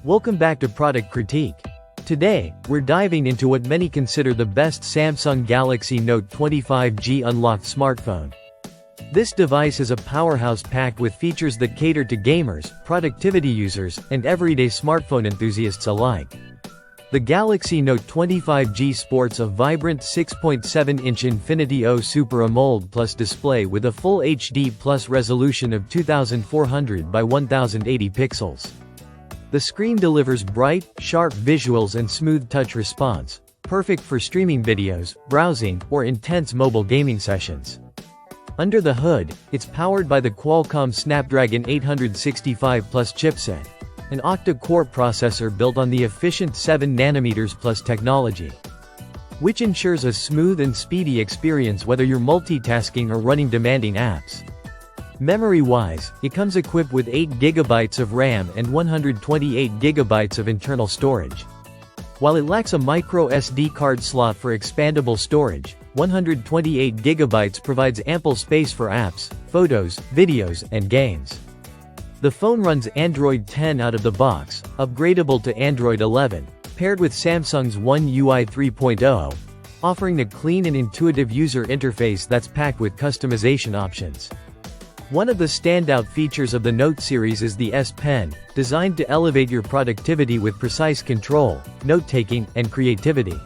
Welcome back to Product Critique. Today, we're diving into what many consider the best Samsung Galaxy Note 25G unlocked smartphone. This device is a powerhouse packed with features that cater to gamers, productivity users, and everyday smartphone enthusiasts alike. The Galaxy Note 25G sports a vibrant 6.7-inch Infinity O Super AMOLED Plus display with a full HD Plus resolution of 2400 by 1080 pixels. The screen delivers bright, sharp visuals and smooth touch response, perfect for streaming videos, browsing, or intense mobile gaming sessions. Under the hood, it's powered by the Qualcomm Snapdragon 865 Plus chipset, an octa-core processor built on the efficient 7nm Plus technology, which ensures a smooth and speedy experience whether you're multitasking or running demanding apps. Memory-wise, it comes equipped with 8GB of RAM and 128GB of internal storage. While it lacks a micro SD card slot for expandable storage, 128GB provides ample space for apps, photos, videos, and games. The phone runs Android 10 out of the box, upgradable to Android 11, paired with Samsung's One UI 3.0, offering a clean and intuitive user interface that's packed with customization options. One of the standout features of the Note series is the S Pen, designed to elevate your productivity with precise control, note-taking, and creativity.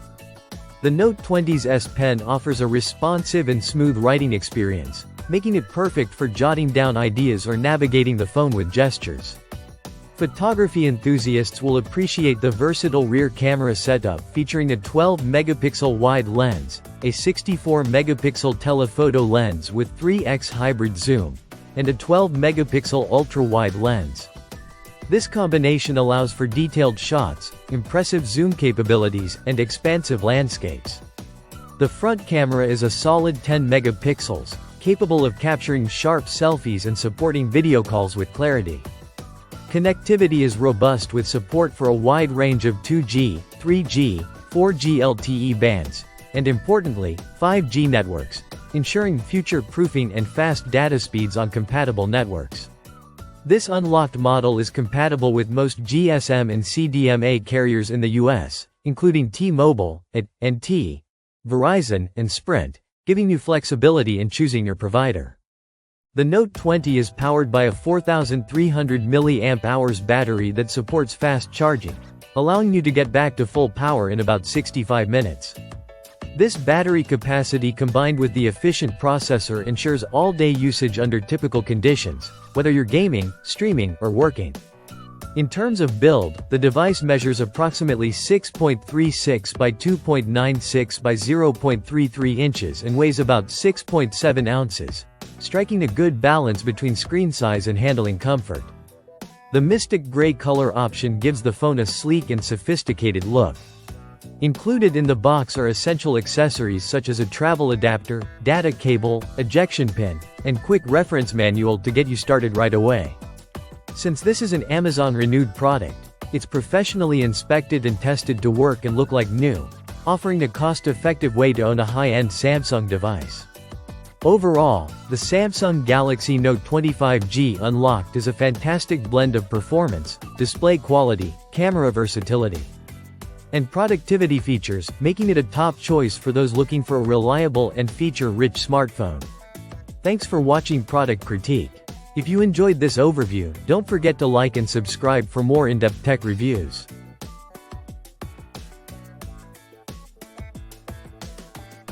The Note 20's S Pen offers a responsive and smooth writing experience, making it perfect for jotting down ideas or navigating the phone with gestures. Photography enthusiasts will appreciate the versatile rear camera setup featuring a 12-megapixel wide lens, a 64-megapixel telephoto lens with 3x hybrid zoom, and a 12-megapixel ultra-wide lens. This combination allows for detailed shots, impressive zoom capabilities, and expansive landscapes. The front camera is a solid 10 megapixels, capable of capturing sharp selfies and supporting video calls with clarity. Connectivity is robust with support for a wide range of 2G, 3G, 4G LTE bands, and importantly, 5G networks, ensuring future-proofing and fast data speeds on compatible networks. This unlocked model is compatible with most GSM and CDMA carriers in the US, including T-Mobile, AT&T, Verizon, and Sprint, giving you flexibility in choosing your provider. The Note 20 is powered by a 4,300 mAh battery that supports fast charging, allowing you to get back to full power in about 65 minutes. This battery capacity combined with the efficient processor ensures all-day usage under typical conditions, whether you're gaming, streaming, or working. In terms of build, the device measures approximately 6.36 by 2.96 by 0.33 inches and weighs about 6.7 ounces, striking a good balance between screen size and handling comfort. The Mystic Gray color option gives the phone a sleek and sophisticated look. Included in the box are essential accessories such as a travel adapter, data cable, ejection pin, and quick reference manual to get you started right away. Since this is an Amazon renewed product, it's professionally inspected and tested to work and look like new, offering a cost-effective way to own a high-end Samsung device. Overall, the Samsung Galaxy Note 25G Unlocked is a fantastic blend of performance, display quality, camera versatility, and productivity features, making it a top choice for those looking for a reliable and feature-rich smartphone. Thanks for watching Product Critique. If you enjoyed this overview, don't forget to like and subscribe for more in-depth tech reviews.